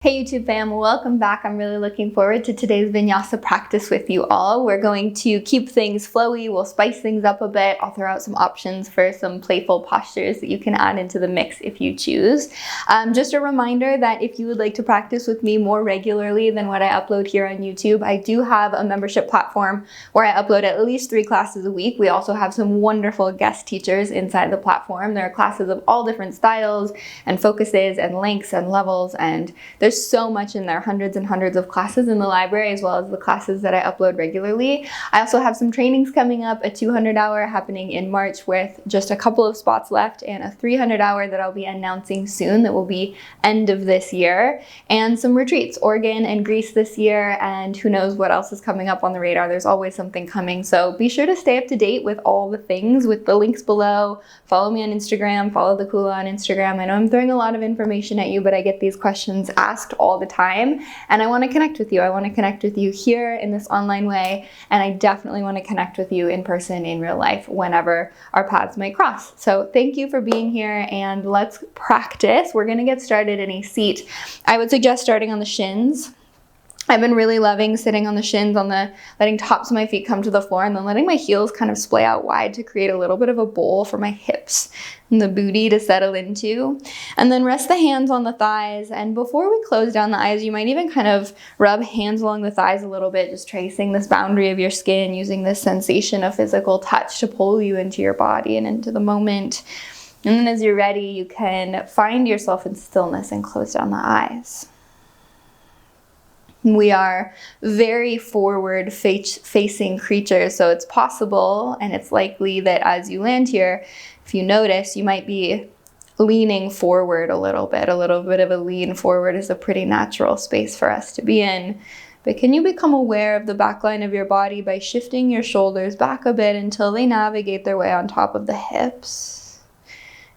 Hey YouTube fam, welcome back. I'm really looking forward to today's Vinyasa practice with you all. We're going to keep things flowy, we'll spice things up a bit. I'll throw out some options for some playful postures that you can add into the mix if you choose. Just a reminder that if you would like to practice with me more regularly than what I upload here on YouTube, I do have a membership platform where I upload at least 3 classes a week. We also have some wonderful guest teachers inside the platform. There are classes of all different styles and focuses and lengths and levels, and there's so much in there, hundreds and hundreds of classes in the library, as well as the classes that I upload regularly. I also have some trainings coming up, a 200-hour happening in March with just a couple of spots left, and a 300-hour that I'll be announcing soon that will be end of this year, and some retreats, Oregon and Greece this year, and who knows what else is coming up on the radar. There's always something coming, so be sure to stay up to date with all the things with the links below. Follow me on Instagram, follow the Kula on Instagram. I know I'm throwing a lot of information at you, but I get these questions asked all the time, and I want to connect with you. I want to connect with you here in this online way, and I definitely want to connect with you in person in real life whenever our paths might cross. So thank you for being here, and let's practice. We're going to get started in a seat. I would suggest starting on the shins. I've been really loving sitting on the shins, letting tops of my feet come to the floor, and then letting my heels kind of splay out wide to create a little bit of a bowl for my hips and the booty to settle into. And then rest the hands on the thighs, and before we close down the eyes, you might even kind of rub hands along the thighs a little bit, just tracing this boundary of your skin, using this sensation of physical touch to pull you into your body and into the moment. And then as you're ready, you can find yourself in stillness and close down the eyes. We are very forward facing creatures, so it's possible and it's likely that as you land here, if you notice, you might be leaning forward a little bit. A little bit of a lean forward is a pretty natural space for us to be in. But can you become aware of the back line of your body by shifting your shoulders back a bit until they navigate their way on top of the hips?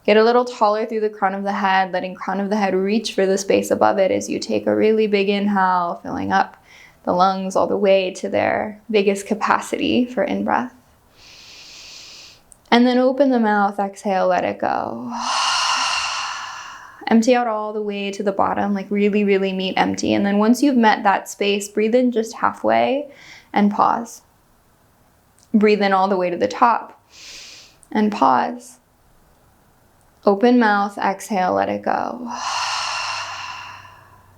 Get a little taller through the crown of the head, letting crown of the head reach for the space above it as you take a really big inhale, filling up the lungs all the way to their biggest capacity for in-breath. And then open the mouth, exhale, let it go. Empty out all the way to the bottom, like really, really meet empty. And then once you've met that space, breathe in just halfway and pause. Breathe in all the way to the top and pause. Open mouth, exhale, let it go.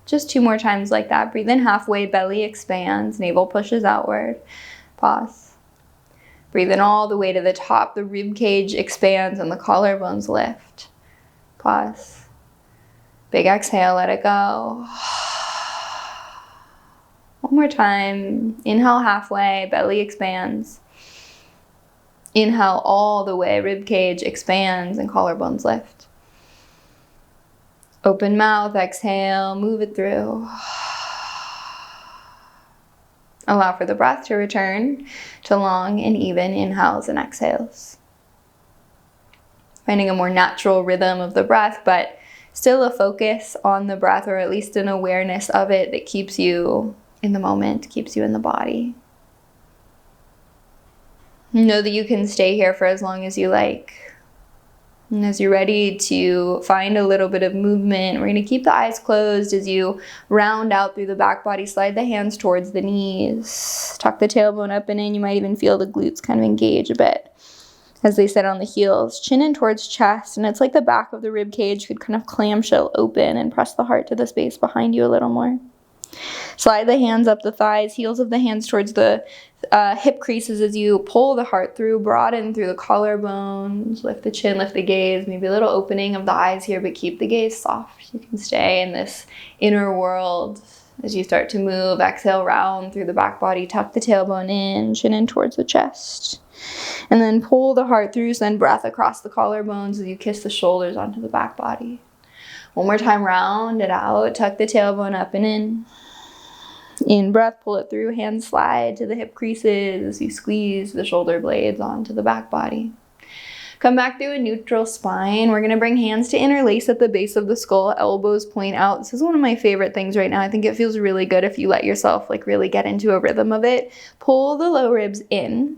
Just 2 more times like that. Breathe in halfway, belly expands, navel pushes outward. Pause. Breathe in all the way to the top. The rib cage expands and the collarbones lift. Pause. Big exhale, let it go. One more time. Inhale halfway, belly expands. Inhale all the way, rib cage expands and collarbones lift. Open mouth, exhale, move it through. Allow for the breath to return to long and even inhales and exhales. Finding a more natural rhythm of the breath, but still a focus on the breath, or at least an awareness of it that keeps you in the moment, keeps you in the body. Know that you can stay here for as long as you like. And as you're ready to find a little bit of movement, we're going to keep the eyes closed as you round out through the back body. Slide the hands towards the knees. Tuck the tailbone up and in. You might even feel the glutes kind of engage a bit as they sit on the heels. Chin in towards chest, and it's like the back of the rib cage could kind of clamshell open and press the heart to the space behind you a little more. Slide the hands up the thighs, heels of the hands towards the hip creases as you pull the heart through, broaden through the collarbones, lift the chin, lift the gaze, maybe a little opening of the eyes here, but keep the gaze soft. You can stay in this inner world as you start to move. Exhale, round through the back body, tuck the tailbone in, chin in towards the chest. And then pull the heart through, send breath across the collarbones as you kiss the shoulders onto the back body. One more time, round it out, tuck the tailbone up and in. In breath, pull it through, hands slide to the hip creases as you squeeze the shoulder blades onto the back body. Come back through a neutral spine. We're going to bring hands to interlace at the base of the skull, elbows point out. This is one of my favorite things right now. I think it feels really good if you let yourself like really get into a rhythm of it. Pull the low ribs in.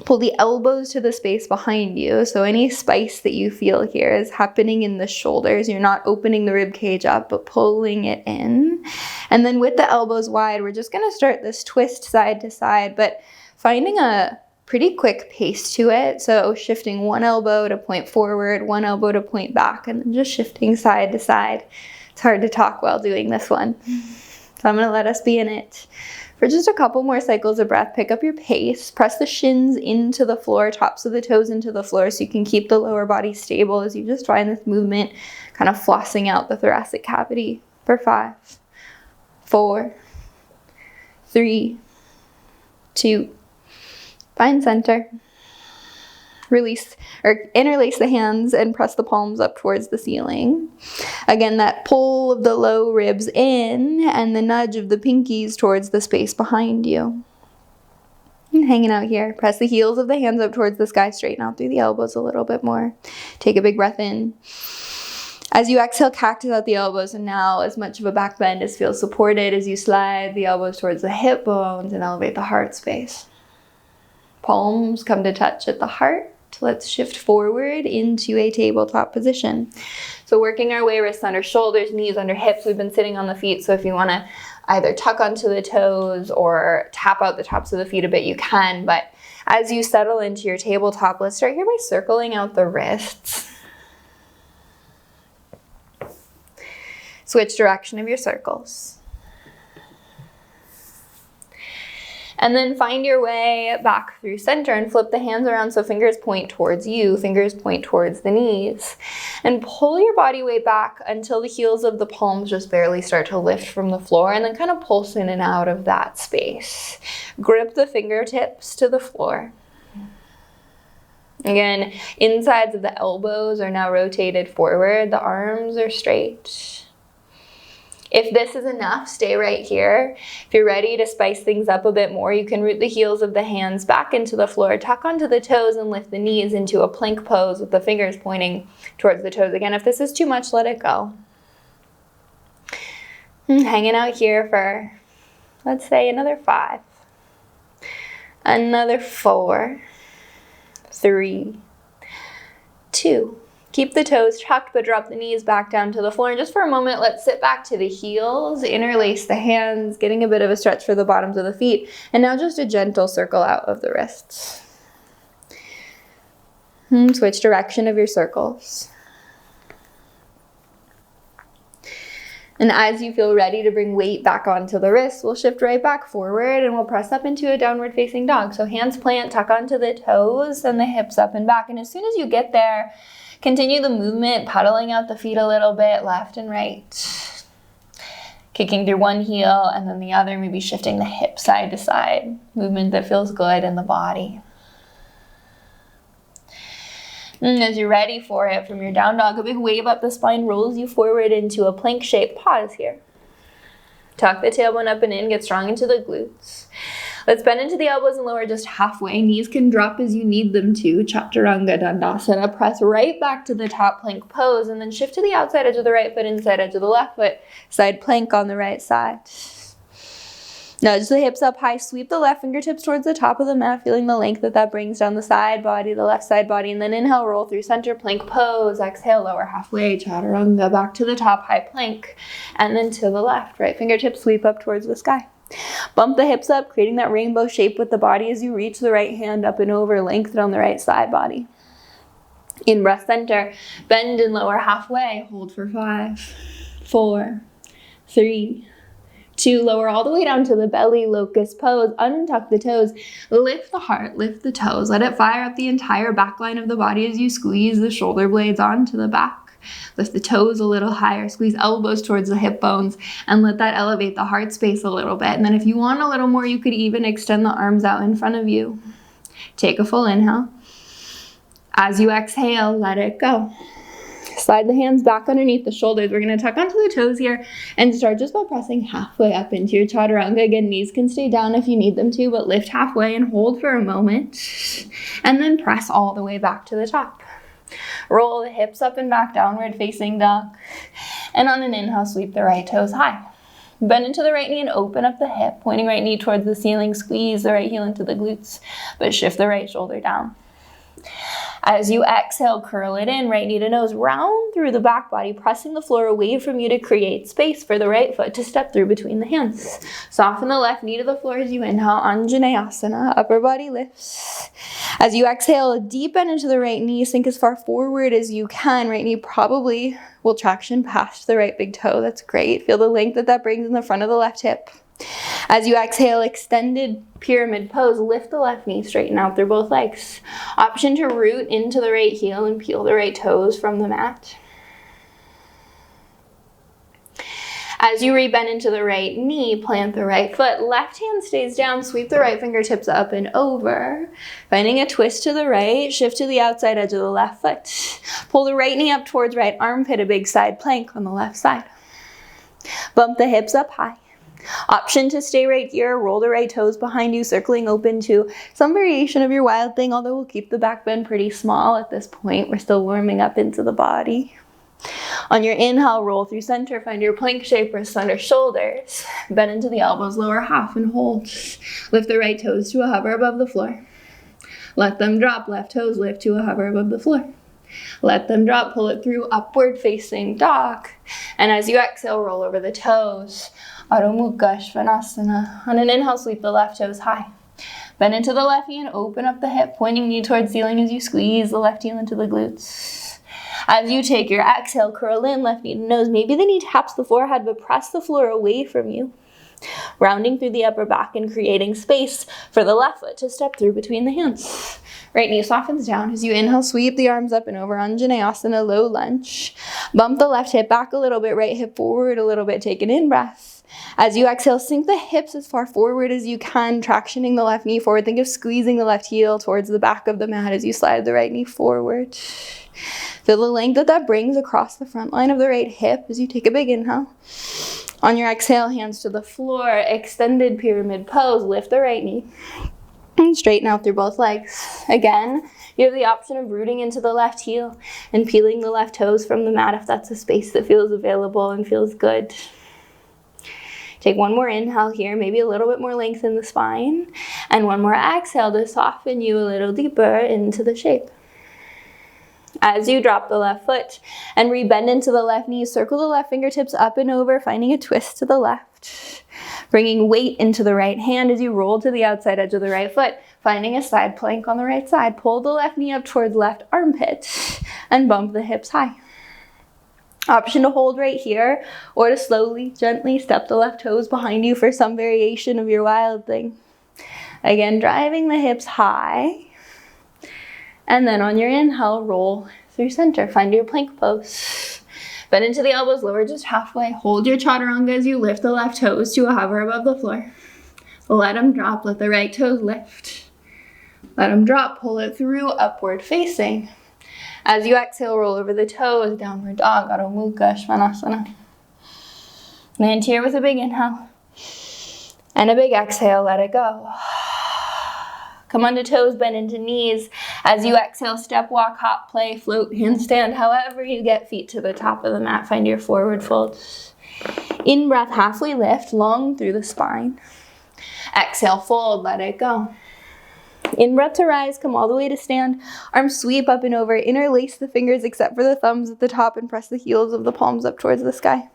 Pull the elbows to the space behind you. So any spice that you feel here is happening in the shoulders. You're not opening the rib cage up, but pulling it in. And then with the elbows wide, we're just going to start this twist side to side, but finding a pretty quick pace to it. So shifting one elbow to point forward, one elbow to point back, and then just shifting side to side. It's hard to talk while doing this one. So I'm going to let us be in it for just a couple more cycles of breath. Pick up your pace, press the shins into the floor, tops of the toes into the floor so you can keep the lower body stable as you just find this movement kind of flossing out the thoracic cavity for 5, 4, 3, 2, find center. Release or interlace the hands and press the palms up towards the ceiling. Again, that pull of the low ribs in and the nudge of the pinkies towards the space behind you. And hanging out here. Press the heels of the hands up towards the sky. Straighten out through the elbows a little bit more. Take a big breath in. As you exhale, cactus out the elbows, and now as much of a back bend as feels supported as you slide the elbows towards the hip bones and elevate the heart space. Palms come to touch at the heart. Let's shift forward into a tabletop position. So working our way wrists under shoulders, knees under hips. We've been sitting on the feet, so if you want to either tuck onto the toes or tap out the tops of the feet a bit, you can. But as you settle into your tabletop, let's start here by circling out the wrists. Switch direction of your circles. And then find your way back through center and flip the hands around so fingers point towards you, fingers point towards the knees. And pull your body weight back until the heels of the palms just barely start to lift from the floor, and then kind of pulse in and out of that space. Grip the fingertips to the floor. Again, insides of the elbows are now rotated forward, the arms are straight. If this is enough, stay right here. If you're ready to spice things up a bit more, you can root the heels of the hands back into the floor, tuck onto the toes, and lift the knees into a plank pose with the fingers pointing towards the toes. Again, if this is too much, let it go. Hanging out here for, let's say, another 5. Another 4, 3, 2. Keep the toes tucked, but drop the knees back down to the floor. And just for a moment, let's sit back to the heels, interlace the hands, getting a bit of a stretch for the bottoms of the feet. And now just a gentle circle out of the wrists. Switch direction of your circles. And as you feel ready to bring weight back onto the wrists, we'll shift right back forward and we'll press up into a downward facing dog. So hands plant, tuck onto the toes and the hips up and back. And as soon as you get there, continue the movement, pedaling out the feet a little bit, left and right. Kicking through one heel and then the other, maybe shifting the hip side to side. Movement that feels good in the body. And as you're ready for it, from your down dog, a big wave up the spine rolls you forward into a plank shape. Pause here. Tuck the tailbone up and in, get strong into the glutes. Let's bend into the elbows and lower just halfway. Knees can drop as you need them to. Chaturanga Dandasana. Press right back to the top plank pose and then shift to the outside edge of the right foot, inside edge of the left foot. Side plank on the right side. Nudge the hips up high. Sweep the left fingertips towards the top of the mat, feeling the length that brings down the side body, the left side body. And then inhale, roll through center plank pose. Exhale, lower halfway. Chaturanga. Back to the top, high plank. And then to the left. Right fingertips sweep up towards the sky. Bump the hips up, creating that rainbow shape with the body as you reach the right hand up and over, lengthen on the right side body. In breath center, bend and lower halfway. Hold for 5, 4, 3, 2. Lower all the way down to the belly, locust pose. Untuck the toes. Lift the heart, lift the toes. Let it fire up the entire back line of the body as you squeeze the shoulder blades onto the back. Lift the toes a little higher, squeeze elbows towards the hip bones, and let that elevate the heart space a little bit. And then if you want a little more, you could even extend the arms out in front of you. Take a full inhale. As you exhale, let it go. Slide the hands back underneath the shoulders. We're going to tuck onto the toes here and start just by pressing halfway up into your chaturanga. Again, knees can stay down if you need them to, but lift halfway and hold for a moment. And then press all the way back to the top. Roll the hips up and back, downward facing dog. And on an inhale, sweep the right toes high. Bend into the right knee and open up the hip, pointing right knee towards the ceiling. Squeeze the right heel into the glutes, but shift the right shoulder down. As you exhale, curl it in, right knee to nose, round through the back body, pressing the floor away from you to create space for the right foot to step through between the hands. Soften the left knee to the floor as you inhale, Anjaneyasana, upper body lifts. As you exhale, deep bend into the right knee, sink as far forward as you can. Right knee probably will traction past the right big toe. That's great. Feel the length that brings in the front of the left hip. As you exhale, extended pyramid pose, lift the left knee, straighten out through both legs. Option to root into the right heel and peel the right toes from the mat. As you rebend into the right knee, plant the right foot. Left hand stays down, sweep the right fingertips up and over. Finding a twist to the right, shift to the outside edge of the left foot. Pull the right knee up towards right armpit, a big side plank on the left side. Bump the hips up high. Option to stay right here, roll the right toes behind you, circling open to some variation of your wild thing, although we'll keep the back bend pretty small at this point. We're still warming up into the body. On your inhale, roll through center, find your plank shape, wrists under shoulders. Bend into the elbows, lower half and hold. Lift the right toes to a hover above the floor. Let them drop, left toes lift to a hover above the floor. Let them drop, pull it through, upward facing dog. And as you exhale, roll over the toes. Adho Mukha Svanasana. On an inhale, sweep the left toes high. Bend into the left knee and open up the hip, pointing knee towards ceiling as you squeeze the left heel into the glutes. As you take your exhale, curl in, left knee to nose. Maybe the knee taps the forehead, but press the floor away from you. Rounding through the upper back and creating space for the left foot to step through between the hands. Right knee softens down as you inhale, sweep the arms up and over, Anjaneyasana, low lunge. Bump the left hip back a little bit, right hip forward a little bit, take an in-breath. As you exhale, sink the hips as far forward as you can, tractioning the left knee forward. Think of squeezing the left heel towards the back of the mat as you slide the right knee forward. Feel the length that brings across the front line of the right hip as you take a big inhale. On your exhale, hands to the floor, extended pyramid pose, lift the right knee. And straighten out through both legs. Again, you have the option of rooting into the left heel and peeling the left toes from the mat if that's a space that feels available and feels good. Take one more inhale here, maybe a little bit more length in the spine, and one more exhale to soften you a little deeper into the shape. As you drop the left foot and rebend into the left knee, circle the left fingertips up and over, finding a twist to the left. Bringing weight into the right hand as you roll to the outside edge of the right foot, finding a side plank on the right side. Pull the left knee up towards left armpit and bump the hips high. Option to hold right here or to slowly, gently step the left toes behind you for some variation of your wild thing. Again, driving the hips high. And then on your inhale, roll through center. Find your plank pose. Bend into the elbows, lower just halfway. Hold your chaturanga as you lift the left toes to a hover above the floor. Let them drop, let the right toes lift. Let them drop, pull it through, upward facing. As you exhale, roll over the toes, downward dog, Adho Mukha Svanasana. Land here with a big inhale. And a big exhale, let it go. Come onto toes, bend into knees. As you exhale, step, walk, hop, play, float, handstand. However you get feet to the top of the mat, find your forward fold. In breath, halfway lift, long through the spine. Exhale, fold, let it go. In breath to rise, come all the way to stand. Arms sweep up and over, interlace the fingers except for the thumbs at the top and press the heels of the palms up towards the sky.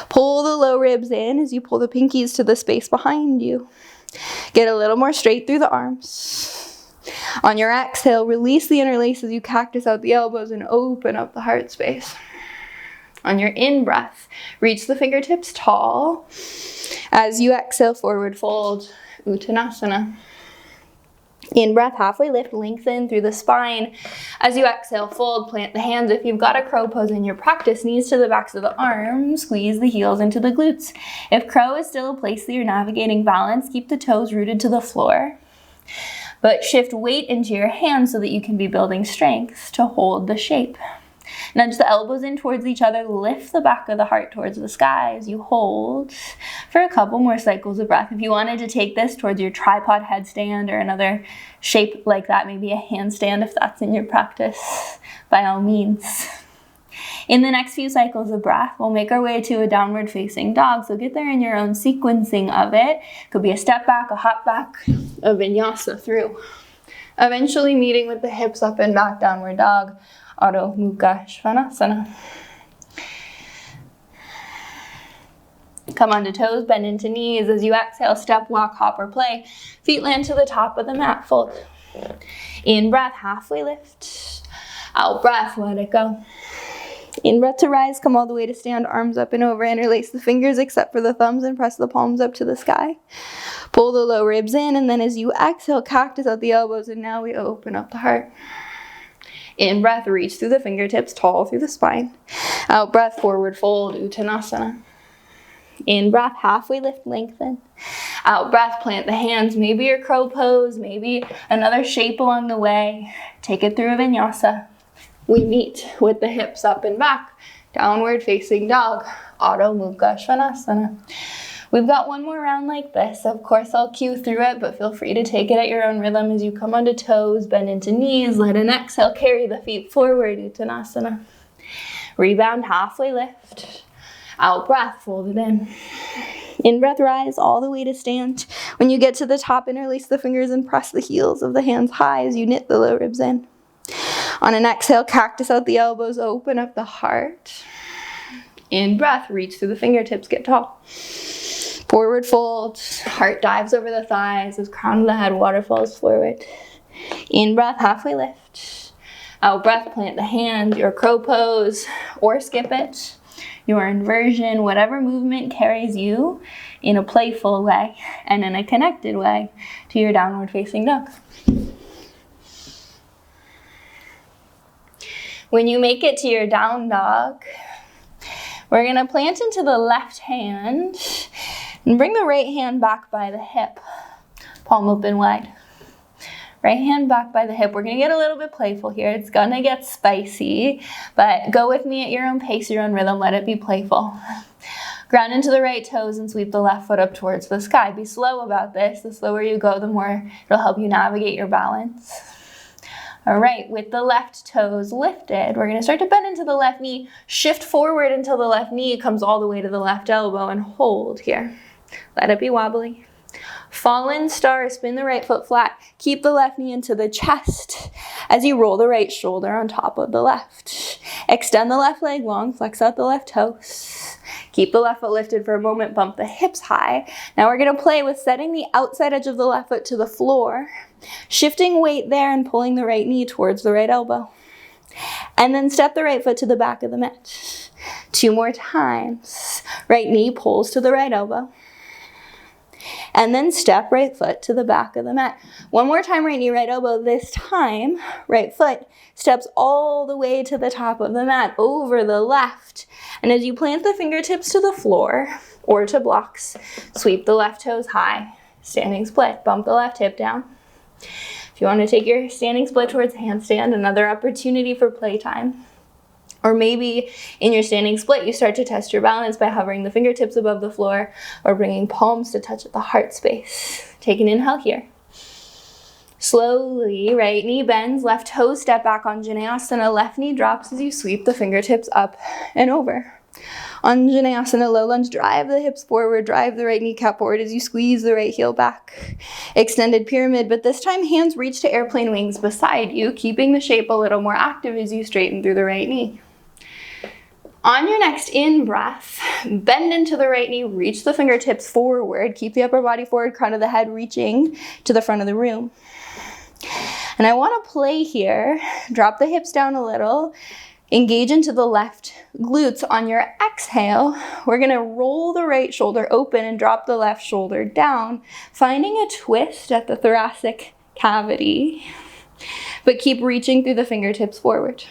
Pull the low ribs in as you pull the pinkies to the space behind you. Get a little more straight through the arms. On your exhale, release the interlace as you cactus out the elbows and open up the heart space. On your in-breath, reach the fingertips tall. As you exhale, forward fold, Uttanasana. In-breath, halfway lift, lengthen through the spine. As you exhale, fold, plant the hands. If you've got a crow pose in your practice, knees to the backs of the arms, squeeze the heels into the glutes. If crow is still a place that you're navigating balance, keep the toes rooted to the floor. But shift weight into your hands so that you can be building strength to hold the shape. Nudge the elbows in towards each other, lift the back of the heart towards the sky as you hold for a couple more cycles of breath. If you wanted to take this towards your tripod headstand or another shape like that, maybe a handstand if that's in your practice, by all means. In the next few cycles of breath, we'll make our way to a downward facing dog. So get there in your own sequencing of it. Could be a step back, a hop back, a vinyasa through. Eventually meeting with the hips up and back, downward dog, Adho Mukha Svanasana. Come onto toes, bend into knees. As you exhale, step, walk, hop, or play. Feet land to the top of the mat, fold. In breath, halfway lift. Out breath, let it go. In breath to rise, come all the way to stand, arms up and over, interlace the fingers except for the thumbs and press the palms up to the sky. Pull the low ribs in, and then as you exhale, cactus out the elbows, and now we open up the heart. In breath, reach through the fingertips, tall through the spine. Out breath, forward fold, Uttanasana. In breath, halfway lift, lengthen. Out breath, plant the hands, maybe your crow pose, maybe another shape along the way. Take it through a vinyasa. We meet with the hips up and back, downward facing dog, Adho Mukha Svanasana. We've got one more round like this. Of course, I'll cue through it, but feel free to take it at your own rhythm as you come onto toes, bend into knees, let an exhale carry the feet forward, Uttanasana. Rebound, halfway lift. Out breath, fold it in. In breath, rise all the way to stand. When you get to the top, interlace the fingers and press the heels of the hands high as you knit the low ribs in. On an exhale, cactus out the elbows, open up the heart. In breath, reach through the fingertips, get tall. Forward fold, heart dives over the thighs as crown of the head waterfalls forward. In breath, halfway lift. Out breath, plant the hand, your crow pose, or skip it. Your inversion, whatever movement carries you in a playful way and in a connected way to your downward facing dog. When you make it to your down dog, we're gonna plant into the left hand and bring the right hand back by the hip, palm open wide. Right hand back by the hip. We're gonna get a little bit playful here. It's gonna get spicy, but go with me at your own pace, your own rhythm. Let it be playful. Ground into the right toes and sweep the left foot up towards the sky. Be slow about this. The slower you go, the more it'll help you navigate your balance. All right, with the left toes lifted, we're gonna start to bend into the left knee. Shift forward until the left knee comes all the way to the left elbow and hold here. Let it be wobbly. Fallen star, spin the right foot flat. Keep the left knee into the chest as you roll the right shoulder on top of the left. Extend the left leg long, flex out the left toes. Keep the left foot lifted for a moment, bump the hips high. Now we're gonna play with setting the outside edge of the left foot to the floor, shifting weight there and pulling the right knee towards the right elbow. And then step the right foot to the back of the mat. 2 more times. Right knee pulls to the right elbow. And then step right foot to the back of the mat. 1 more time, right knee, right elbow. This time, right foot steps all the way to the top of the mat, over the left. And as you plant the fingertips to the floor or to blocks, sweep the left toes high. Standing split, bump the left hip down. If you want to take your standing split towards handstand, another opportunity for playtime. Or maybe in your standing split, you start to test your balance by hovering the fingertips above the floor or bringing palms to touch at the heart space. Take an inhale here. Slowly, right knee bends, left toes step back on Janayasana, left knee drops as you sweep the fingertips up and over. On Janayasana, low lunge, drive the hips forward, drive the right kneecap forward as you squeeze the right heel back. Extended pyramid, but this time hands reach to airplane wings beside you, keeping the shape a little more active as you straighten through the right knee. On your next in-breath, bend into the right knee, reach the fingertips forward, keep the upper body forward, crown of the head reaching to the front of the room. And I want to play here, drop the hips down a little, engage into the left glutes. On your exhale, we're going to roll the right shoulder open and drop the left shoulder down, finding a twist at the thoracic cavity, but keep reaching through the fingertips forward.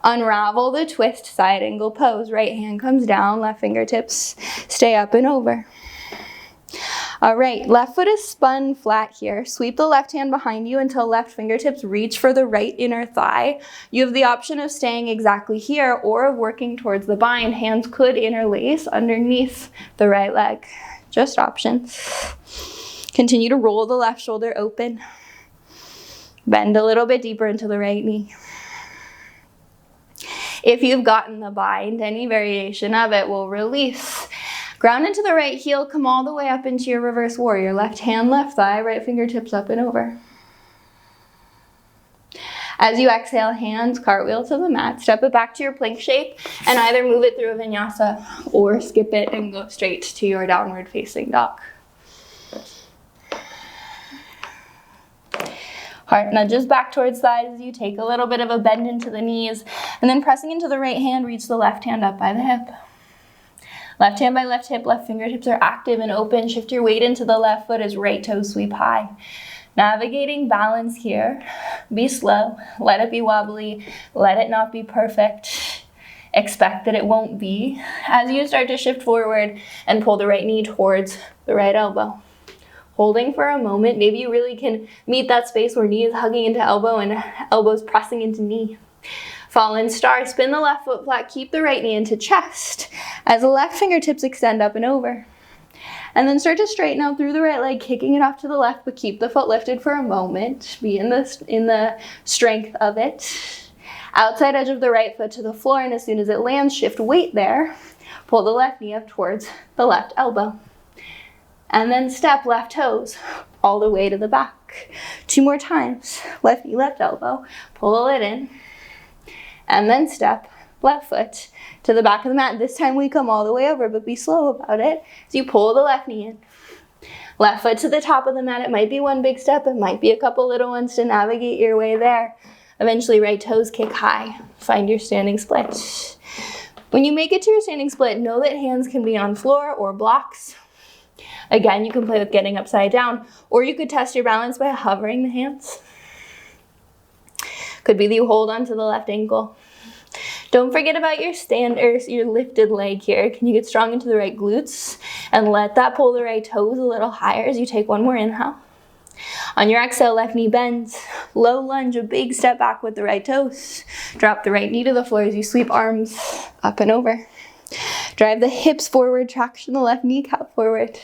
Unravel the twist, side angle pose. Right hand comes down, left fingertips stay up and over. All right, left foot is spun flat here. Sweep the left hand behind you until left fingertips reach for the right inner thigh. You have the option of staying exactly here or of working towards the bind. Hands could interlace underneath the right leg. Just options. Continue to roll the left shoulder open. Bend a little bit deeper into the right knee. If you've gotten the bind, any variation of it will release. Ground into the right heel, come all the way up into your reverse warrior. Left hand, left thigh, right fingertips up and over. As you exhale, hands cartwheel to the mat, step it back to your plank shape, and either move it through a vinyasa or skip it and go straight to your downward facing dog. Heart nudges back towards thighs as you take a little bit of a bend into the knees, and then pressing into the right hand, reach the left hand up by the hip. Left hand by left hip, left fingertips are active and open. Shift your weight into the left foot as right toes sweep high. Navigating balance here. Be slow. Let it be wobbly. Let it not be perfect. Expect that it won't be. As you start to shift forward and pull the right knee towards the right elbow. Holding for a moment. Maybe you really can meet that space where knee is hugging into elbow and elbows pressing into knee. Fallen star, spin the left foot flat, keep the right knee into chest as the left fingertips extend up and over. And then start to straighten out through the right leg, kicking it off to the left, but keep the foot lifted for a moment. Be in the strength of it. Outside edge of the right foot to the floor, and as soon as it lands, shift weight there. Pull the left knee up towards the left elbow. And then step left toes all the way to the back. 2 more times. Left knee, left elbow. Pull it in. And then step left foot to the back of the mat. This time we come all the way over, but be slow about it. So you pull the left knee in. Left foot to the top of the mat. It might be one big step. It might be a couple little ones to navigate your way there. Eventually right toes kick high. Find your standing split. When you make it to your standing split, know that hands can be on floor or blocks. Again, you can play with getting upside down, or you could test your balance by hovering the hands. Could be that you hold onto the left ankle. Don't forget about your your lifted leg here. Can you get strong into the right glutes and let that pull the right toes a little higher as you take one more inhale. On your exhale, left knee bends. Low lunge, a big step back with the right toes. Drop the right knee to the floor as you sweep arms up and over. Drive the hips forward, traction the left kneecap forward.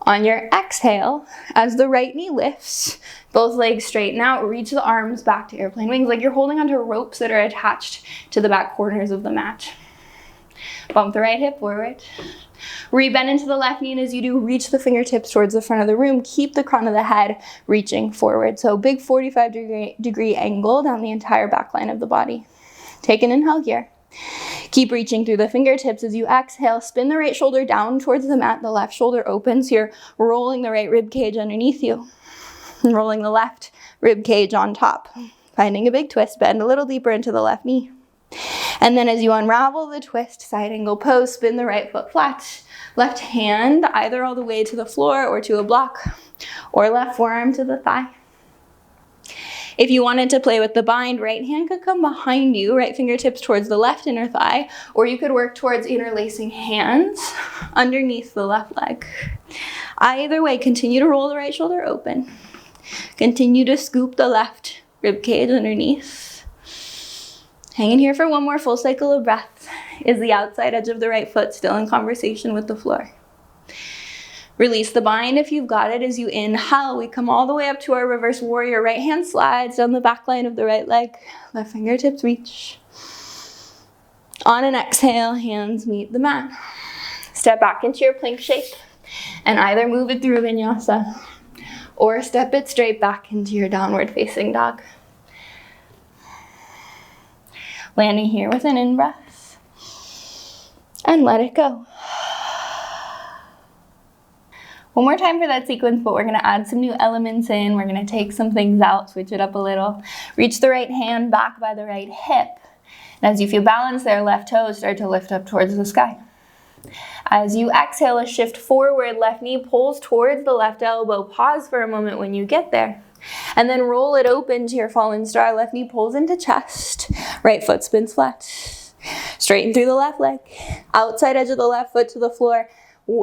On your exhale, as the right knee lifts, both legs straighten out, reach the arms back to airplane wings like you're holding onto ropes that are attached to the back corners of the mat. Bump the right hip forward. Rebend into the left knee, and as you do, reach the fingertips towards the front of the room. Keep the crown of the head reaching forward. So big 45-degree angle down the entire back line of the body. Take an inhale here. Keep reaching through the fingertips as you exhale. Spin the right shoulder down towards the mat. The left shoulder opens. You're rolling the right rib cage underneath you. And rolling the left rib cage on top. Finding a big twist. Bend a little deeper into the left knee. And then as you unravel the twist, side angle pose, spin the right foot flat. Left hand either all the way to the floor or to a block. Or left forearm to the thigh. If you wanted to play with the bind, right hand could come behind you, right fingertips towards the left inner thigh, or you could work towards interlacing hands underneath the left leg. Either way, continue to roll the right shoulder open. Continue to scoop the left rib cage underneath. Hang in here for one more full cycle of breath. Is the outside edge of the right foot still in conversation with the floor? Release the bind if you've got it. As you inhale, we come all the way up to our reverse warrior. Right hand slides down the back line of the right leg. Left fingertips reach. On an exhale, hands meet the mat. Step back into your plank shape and either move it through a vinyasa or step it straight back into your downward facing dog. Landing here with an in-breath and let it go. One more time for that sequence, but we're gonna add some new elements in. We're gonna take some things out, switch it up a little. Reach the right hand back by the right hip. And as you feel balanced there, left toes start to lift up towards the sky. As you exhale, a shift forward, left knee pulls towards the left elbow. Pause for a moment when you get there. And then roll it open to your fallen star. Left knee pulls into chest. Right foot spins flat. Straighten through the left leg. Outside edge of the left foot to the floor.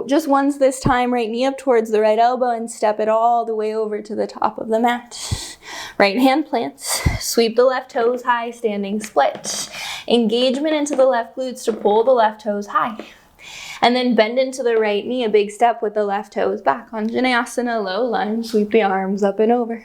Just once this time, right knee up towards the right elbow and step it all the way over to the top of the mat. Right hand plants. Sweep the left toes high, standing split. Engagement into the left glutes to pull the left toes high. And then bend into the right knee, a big step with the left toes back. On Vinyasa, low lunge, sweep the arms up and over.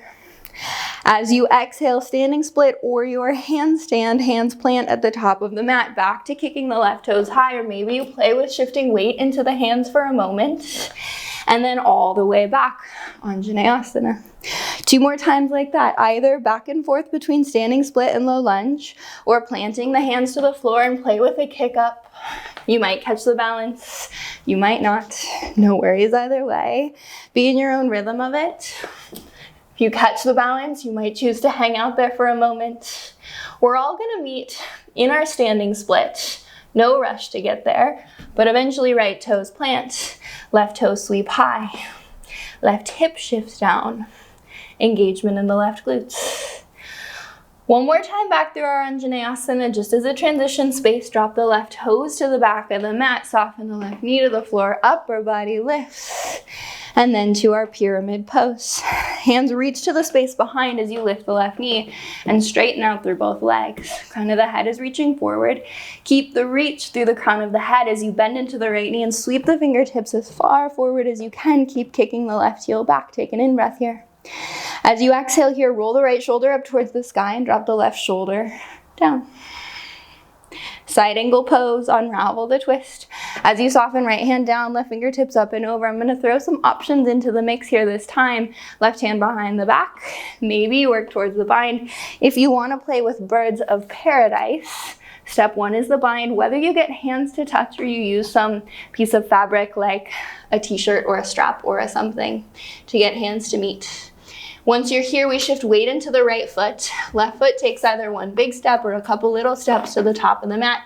As you exhale, standing split or your handstand, hands plant at the top of the mat, back to kicking the left toes high, or maybe you play with shifting weight into the hands for a moment, and then all the way back, Anjaneyasana. 2 more times like that, either back and forth between standing split and low lunge, or planting the hands to the floor and play with a kick up. You might catch the balance, you might not, no worries either way. Be in your own rhythm of it. If you catch the balance, you might choose to hang out there for a moment. We're all gonna meet in our standing split. No rush to get there, but eventually right toes plant, left toes sweep high, left hip shifts down, engagement in the left glutes. One more time back through our Anjaneyasana, just as a transition space, drop the left toes to the back of the mat, soften the left knee to the floor, upper body lifts, and then to our pyramid pose. Hands reach to the space behind as you lift the left knee and straighten out through both legs. Crown of the head is reaching forward. Keep the reach through the crown of the head as you bend into the right knee and sweep the fingertips as far forward as you can. Keep kicking the left heel back. Take an in-breath here. As you exhale here, roll the right shoulder up towards the sky and drop the left shoulder down. Side angle pose, unravel the twist. As you soften right hand down, left fingertips up and over. I'm gonna throw some options into the mix here this time. Left hand behind the back, maybe work towards the bind. If you wanna play with birds of paradise, step 1 is the bind. Whether you get hands to touch or you use some piece of fabric like a t-shirt or a strap or a something to get hands to meet. Once you're here, we shift weight into the right foot. Left foot takes either one big step or a couple little steps to the top of the mat.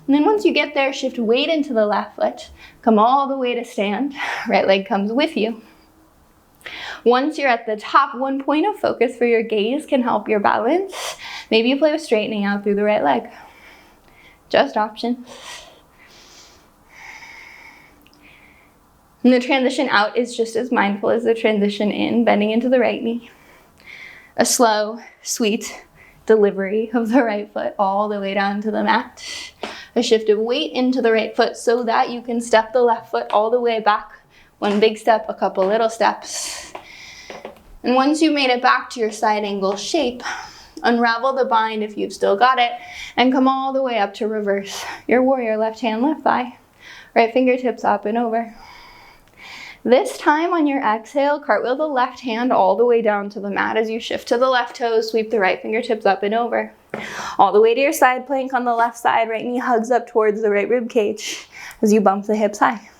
And then once you get there, shift weight into the left foot. Come all the way to stand. Right leg comes with you. Once you're at the top, one point of focus for your gaze can help your balance. Maybe you play with straightening out through the right leg. Just options. And the transition out is just as mindful as the transition in, bending into the right knee. A slow, sweet delivery of the right foot all the way down to the mat. A shift of weight into the right foot so that you can step the left foot all the way back. One big step, a couple little steps. And once you've made it back to your side angle shape, unravel the bind if you've still got it, and come all the way up to reverse your warrior. Left hand, left thigh. Right fingertips up and over. This time on your exhale, cartwheel the left hand all the way down to the mat as you shift to the left toes, sweep the right fingertips up and over. All the way to your side plank on the left side, right knee hugs up towards the right rib cage as you bump the hips high.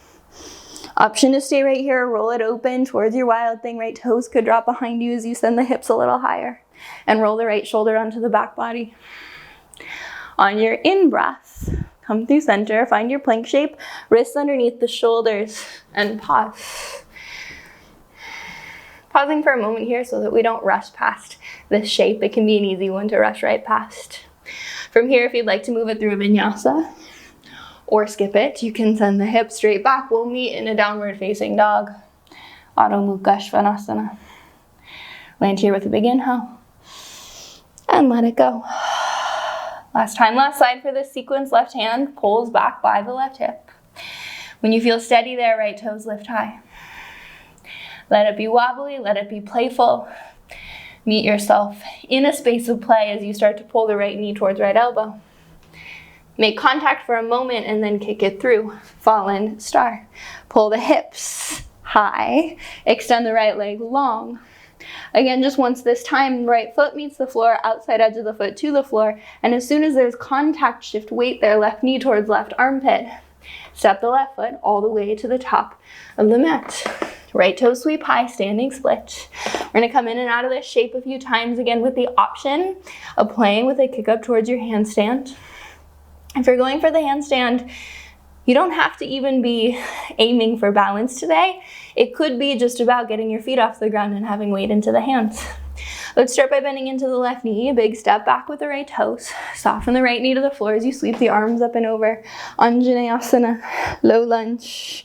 Option to stay right here, roll it open towards your wild thing. Right toes could drop behind you as you send the hips a little higher. And roll the right shoulder onto the back body. On your in-breath, come through center, find your plank shape, wrists underneath the shoulders, and pause. Pausing for a moment here so that we don't rush past this shape. It can be an easy one to rush right past. From here, if you'd like to move it through a vinyasa or skip it, you can send the hips straight back. We'll meet in a downward facing dog. Adho Mukha Svanasana. Land here with a big inhale. And let it go. Last time, last side for this sequence. Left hand pulls back by the left hip. When you feel steady there, right toes lift high. Let it be wobbly, let it be playful. Meet yourself in a space of play as you start to pull the right knee towards right elbow. Make contact for a moment and then kick it through. Fallen star. Pull the hips high. Extend the right leg long. Again, just once this time, right foot meets the floor, outside edge of the foot to the floor, and as soon as there's contact, shift weight there, left knee towards left armpit. Step the left foot all the way to the top of the mat. Right toe sweep high, standing split. We're gonna come in and out of this shape a few times, again with the option of playing with a kick up towards your handstand. If you're going for the handstand, you don't have to even be aiming for balance today. It could be just about getting your feet off the ground and having weight into the hands. Let's start by bending into the left knee, a big step back with the right toes. Soften the right knee to the floor as you sweep the arms up and over. Anjaneyasana, low lunge.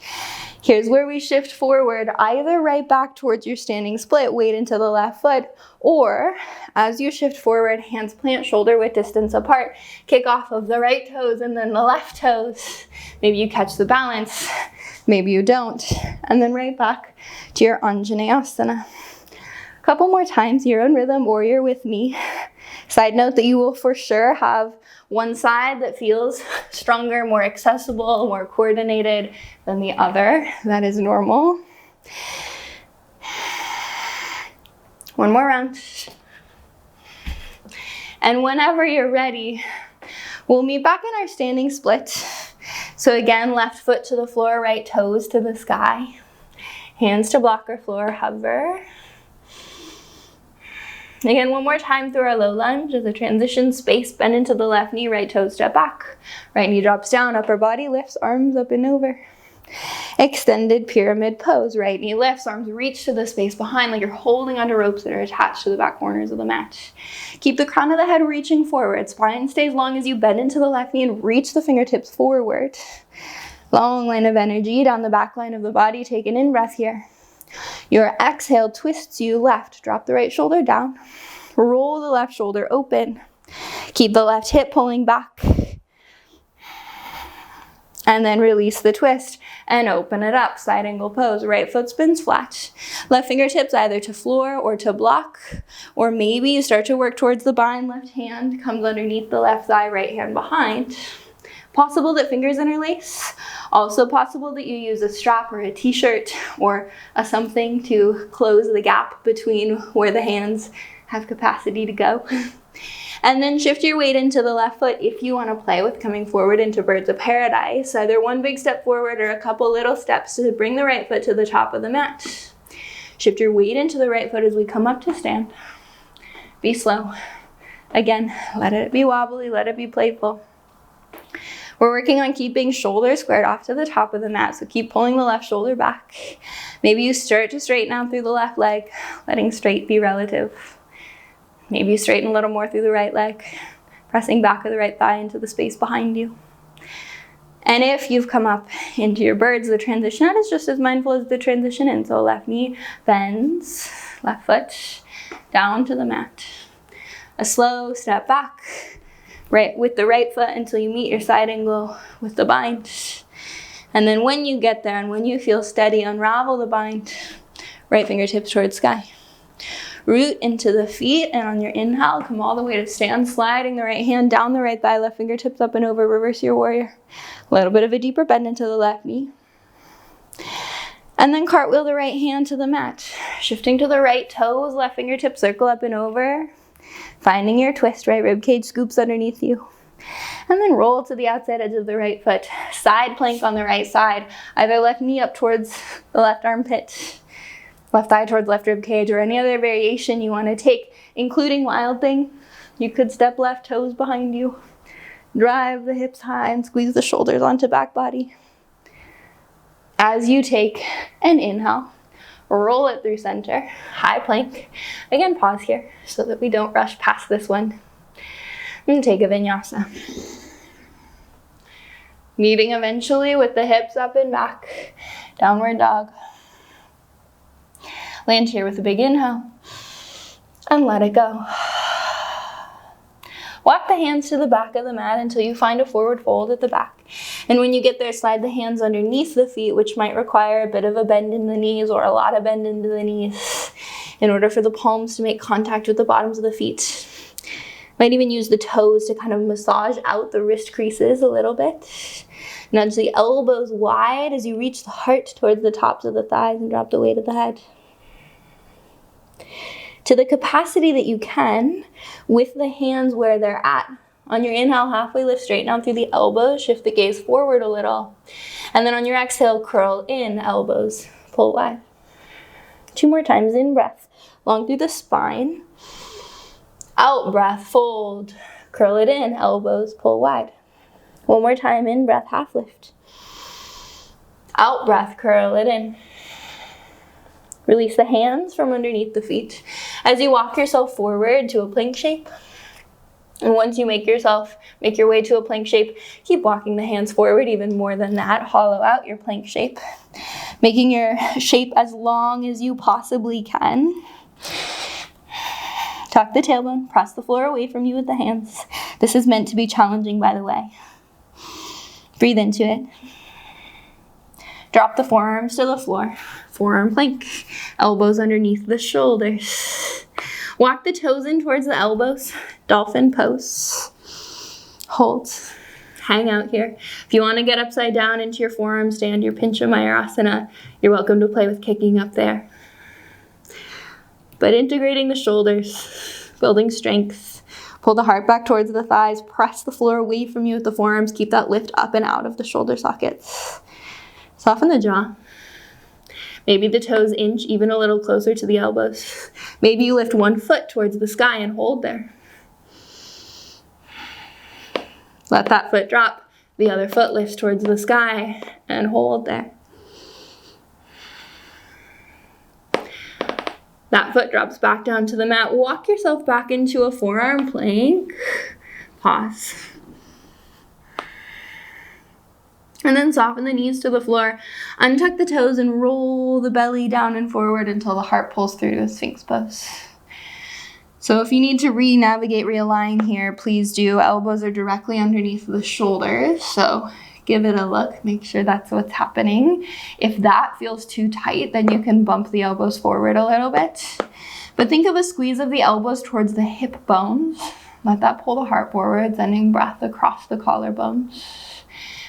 Here's where we shift forward, either right back towards your standing split, weight into the left foot, or as you shift forward, hands plant, shoulder width distance apart, kick off of the right toes and then the left toes. Maybe you catch the balance, maybe you don't. And then right back to your Anjaneyasana. Couple more times, your own rhythm, or you're with me. Side note that you will for sure have one side that feels stronger, more accessible, more coordinated than the other. That is normal. One more round. And whenever you're ready, we'll meet back in our standing split. So again, left foot to the floor, right toes to the sky. Hands to blocker floor, hover. Again, one more time through our low lunge as a transition space, bend into the left knee, right toe step back. Right knee drops down, upper body lifts, arms up and over. Extended pyramid pose, right knee lifts, arms reach to the space behind like you're holding onto ropes that are attached to the back corners of the mat. Keep the crown of the head reaching forward. Spine stays long as you bend into the left knee and reach the fingertips forward. Long line of energy down the back line of the body. Take an in-breath here. Your exhale twists you left. Drop the right shoulder down. Roll the left shoulder open. Keep the left hip pulling back. And then release the twist and open it up. Side angle pose. Right foot spins flat. Left fingertips either to floor or to block. Or maybe you start to work towards the bind. Left hand comes underneath the left thigh, right hand behind. Possible that fingers interlace. Also possible that you use a strap or a t-shirt or a something to close the gap between where the hands have capacity to go. And then shift your weight into the left foot if you want to play with coming forward into birds of paradise. Either one big step forward or a couple little steps to bring the right foot to the top of the mat. Shift your weight into the right foot as we come up to stand. Be slow. Again, let it be wobbly, let it be playful. We're working on keeping shoulders squared off to the top of the mat, so keep pulling the left shoulder back. Maybe you start to straighten out through the left leg, letting straight be relative. Maybe you straighten a little more through the right leg, pressing back of the right thigh into the space behind you. And if you've come up into your birds, the transition out is just as mindful as the transition in. So left knee bends, left foot down to the mat. A slow step back. Right with the right foot until you meet your side angle with the bind. And then when you get there and when you feel steady, unravel the bind. Right fingertips towards sky. Root into the feet, and on your inhale, come all the way to stand, sliding the right hand down the right thigh, left fingertips up and over, reverse your warrior. A little bit of a deeper bend into the left knee. And then cartwheel the right hand to the mat. Shifting to the right toes, left fingertips circle up and over. Finding your twist, right rib cage scoops underneath you. And then roll to the outside edge of the right foot. Side plank on the right side. Either left knee up towards the left armpit, left thigh towards left rib cage, or any other variation you want to take, including wild thing. You could step left toes behind you. Drive the hips high and squeeze the shoulders onto back body. As you take an inhale, roll it through center, high plank. Again, pause here so that we don't rush past this one. And take a vinyasa. Meeting eventually with the hips up and back, downward dog. Land here with a big inhale and let it go. Walk the hands to the back of the mat until you find a forward fold at the back. And when you get there, slide the hands underneath the feet, which might require a bit of a bend in the knees or a lot of bend into the knees in order for the palms to make contact with the bottoms of the feet. Might even use the toes to kind of massage out the wrist creases a little bit. Nudge the elbows wide as you reach the heart towards the tops of the thighs and drop the weight of the head. To the capacity that you can, with the hands where they're at. On your inhale, halfway lift straight down through the elbows, shift the gaze forward a little. And then on your exhale, curl in, elbows, pull wide. 2 more times, in breath, long through the spine. Out breath, fold, curl it in, elbows, pull wide. 1 more time, in breath, half lift. Out breath, curl it in. Release the hands from underneath the feet as you walk yourself forward to a plank shape. And once you make your way to a plank shape, keep walking the hands forward even more than that. Hollow out your plank shape, making your shape as long as you possibly can. Tuck the tailbone, press the floor away from you with the hands. This is meant to be challenging, by the way. Breathe into it. Drop the forearms to the floor. Forearm plank. Elbows underneath the shoulders. Walk the toes in towards the elbows. Dolphin pose. Hold. Hang out here. If you want to get upside down into your forearm stand, your Pincha Mayurasana, you're welcome to play with kicking up there. But integrating the shoulders, building strength. Pull the heart back towards the thighs. Press the floor away from you with the forearms. Keep that lift up and out of the shoulder sockets. Soften the jaw. Maybe the toes inch even a little closer to the elbows. Maybe you lift one foot towards the sky and hold there. Let that foot drop. The other foot lifts towards the sky and hold there. That foot drops back down to the mat. Walk yourself back into a forearm plank. Pause. And then soften the knees to the floor. Untuck the toes and roll the belly down and forward until the heart pulls through to Sphinx pose. So if you need to re-navigate, realign here, please do. Elbows are directly underneath the shoulders, so give it a look. Make sure that's what's happening. If that feels too tight, then you can bump the elbows forward a little bit. But think of a squeeze of the elbows towards the hip bones. Let that pull the heart forward, sending breath across the collarbones.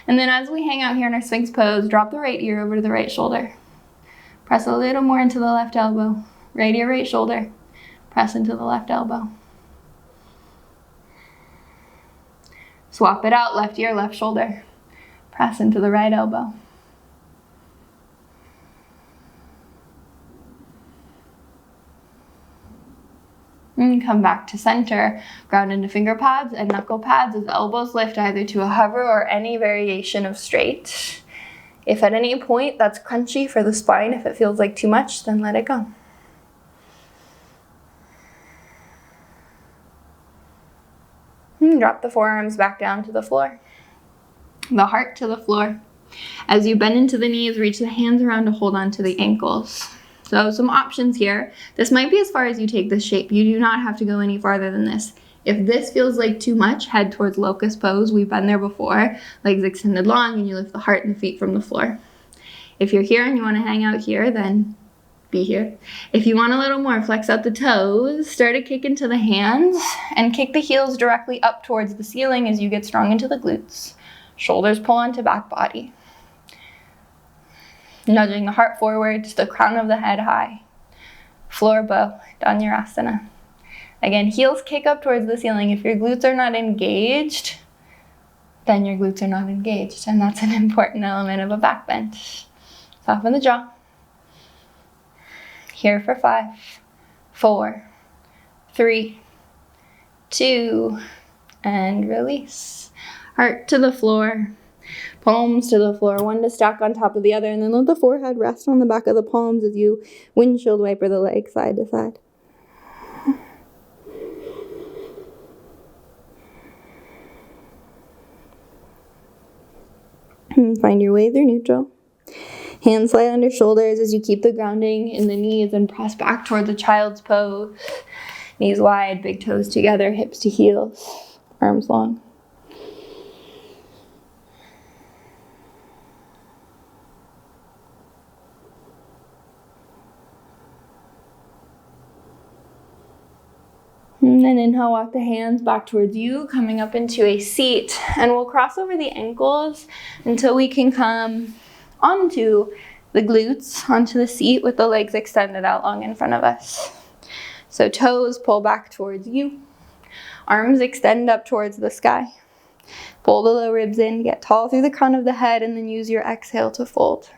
And then as we hang out here in our Sphinx pose, drop the right ear over to the right shoulder. Press a little more into the left elbow. Right ear, right shoulder. Press into the left elbow. Swap it out, left ear, left shoulder. Press into the right elbow. And come back to center. Ground into finger pads and knuckle pads as elbows lift either to a hover or any variation of straight. If at any point that's crunchy for the spine, if it feels like too much, then let it go. Drop the forearms back down to the floor. The heart to the floor. As you bend into the knees, reach the hands around to hold on to the ankles. So some options here. This might be as far as you take this shape. You do not have to go any farther than this. If this feels like too much, head towards locust pose. We've been there before. Legs extended long and you lift the heart and the feet from the floor. If you're here and you want to hang out here, then be here. If you want a little more, flex out the toes, start a kick into the hands, and kick the heels directly up towards the ceiling as you get strong into the glutes. Shoulders pull onto back body. Nudging the heart forward to the crown of the head high. Floor bow, Dhanurasana. Again, heels kick up towards the ceiling. If your glutes are not engaged, then your glutes are not engaged, and that's an important element of a back bend. Soften the jaw. Here for 5, 4, 3, 2, and release. Heart to the floor, palms to the floor, one to stack on top of the other, and then let the forehead rest on the back of the palms as you windshield wiper the legs side to side. And find your way through neutral. Hands slide under shoulders as you keep the grounding in the knees and press back toward the child's pose. Knees wide, big toes together, hips to heels, arms long. And then inhale, walk the hands back towards you, coming up into a seat. And we'll cross over the ankles until we can come onto the glutes, onto the seat with the legs extended out long in front of us. So toes pull back towards you. Arms extend up towards the sky. Pull the low ribs in, get tall through the crown of the head, and then use your exhale to fold.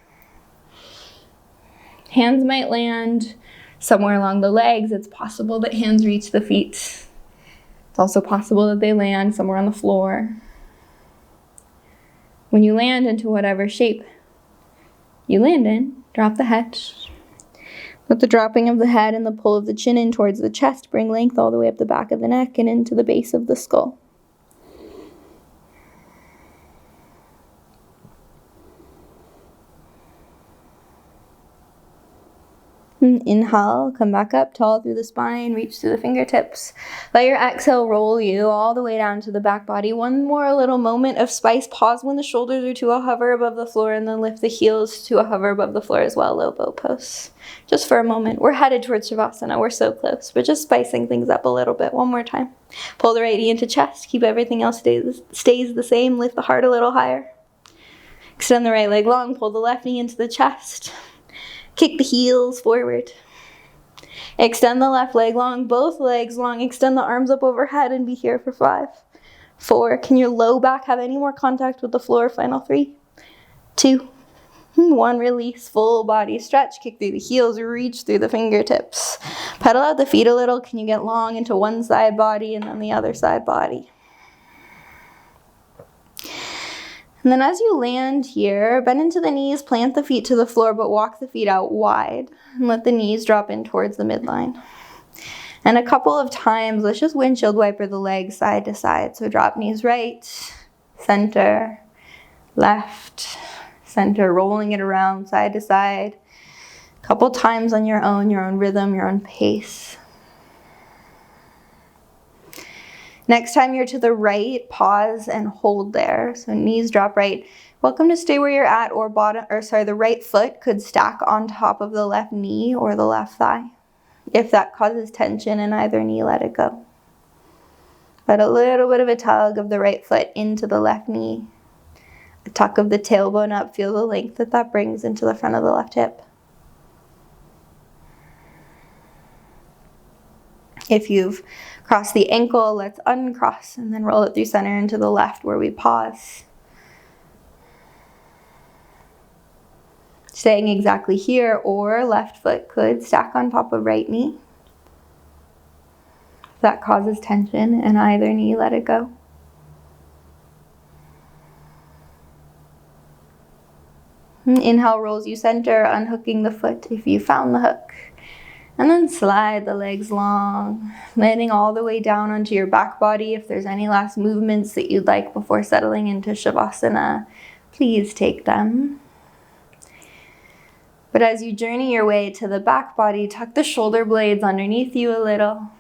Hands might land somewhere along the legs. It's possible that hands reach the feet. It's also possible that they land somewhere on the floor. When you land into whatever shape you land in, drop the head. Let the dropping of the head and the pull of the chin in towards the chest bring length all the way up the back of the neck and into the base of the skull. Inhale, come back up tall through the spine, reach through the fingertips. Let your exhale roll you all the way down to the back body. One more little moment of spice. Pause when the shoulders are to a hover above the floor, and then lift the heels to a hover above the floor as well, low bow pose. Just for a moment. We're headed towards Savasana. We're so close. We're just spicing things up a little bit. One more time. Pull the right knee into chest. Keep everything else stays the same. Lift the heart a little higher. Extend the right leg long. Pull the left knee into the chest. Kick the heels forward. Extend the left leg long, both legs long. Extend the arms up overhead and be here for 5, 4. Can your low back have any more contact with the floor? Final 3, 2, 1. Release, full body stretch. Kick through the heels, reach through the fingertips. Pedal out the feet a little. Can you get long into one side body and then the other side body? And then as you land here, bend into the knees, plant the feet to the floor, but walk the feet out wide. And let the knees drop in towards the midline. And a couple of times, let's just windshield wiper the legs side to side. So drop knees right, center, left, center, rolling it around side to side. A couple times on your own rhythm, your own pace. Next time you're to the right, pause and hold there. So knees drop right. Welcome to stay where you're at, or the right foot could stack on top of the left knee or the left thigh. If that causes tension in either knee, let it go. But a little bit of a tug of the right foot into the left knee. A tuck of the tailbone up. Feel the length that brings into the front of the left hip. If you've crossed the ankle, let's uncross and then roll it through center into the left where we pause. Staying exactly here, or left foot could stack on top of right knee. If that causes tension in either knee, let it go. Inhale rolls you center, unhooking the foot if you found the hook. And then slide the legs long, landing all the way down onto your back body. If there's any last movements that you'd like before settling into Savasana, please take them. But as you journey your way to the back body, tuck the shoulder blades underneath you a little.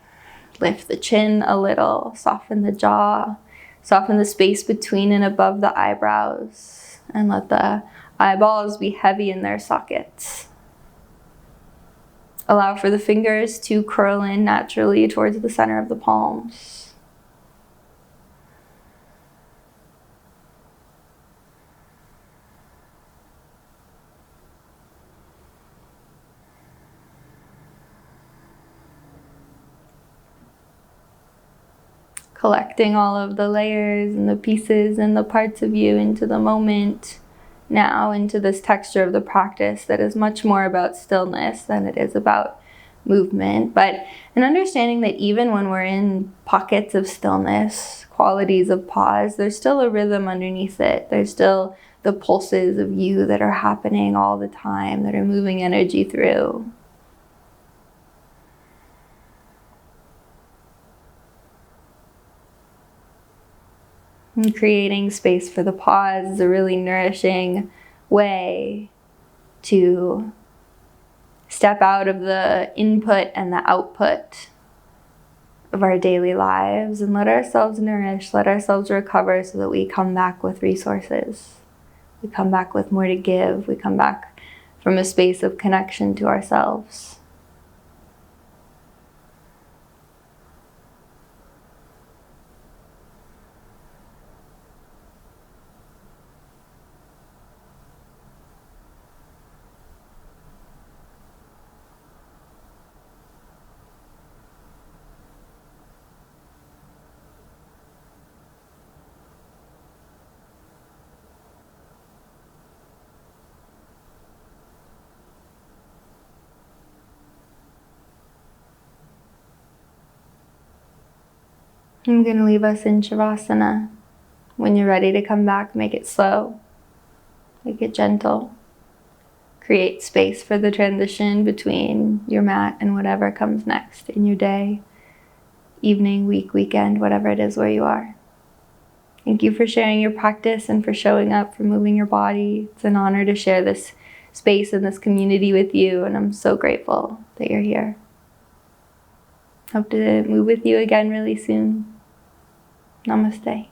Lift the chin a little, soften the jaw, soften the space between and above the eyebrows, and let the eyeballs be heavy in their sockets. Allow for the fingers to curl in naturally towards the center of the palms. Collecting all of the layers and the pieces and the parts of you into the moment now, into this texture of the practice that is much more about stillness than it is about movement. But an understanding that even when we're in pockets of stillness, qualities of pause, there's still a rhythm underneath it. There's still the pulses of you that are happening all the time, that are moving energy through. And creating space for the pause is a really nourishing way to step out of the input and the output of our daily lives and let ourselves nourish, let ourselves recover so that we come back with resources. We come back with more to give. We come back from a space of connection to ourselves. I'm going to leave us in Savasana. When you're ready to come back, make it slow, make it gentle. Create space for the transition between your mat and whatever comes next in your day, evening, week, weekend, whatever it is where you are. Thank you for sharing your practice and for showing up, for moving your body. It's an honor to share this space and this community with you, and I'm so grateful that you're here. Hope to move with you again really soon. Namaste.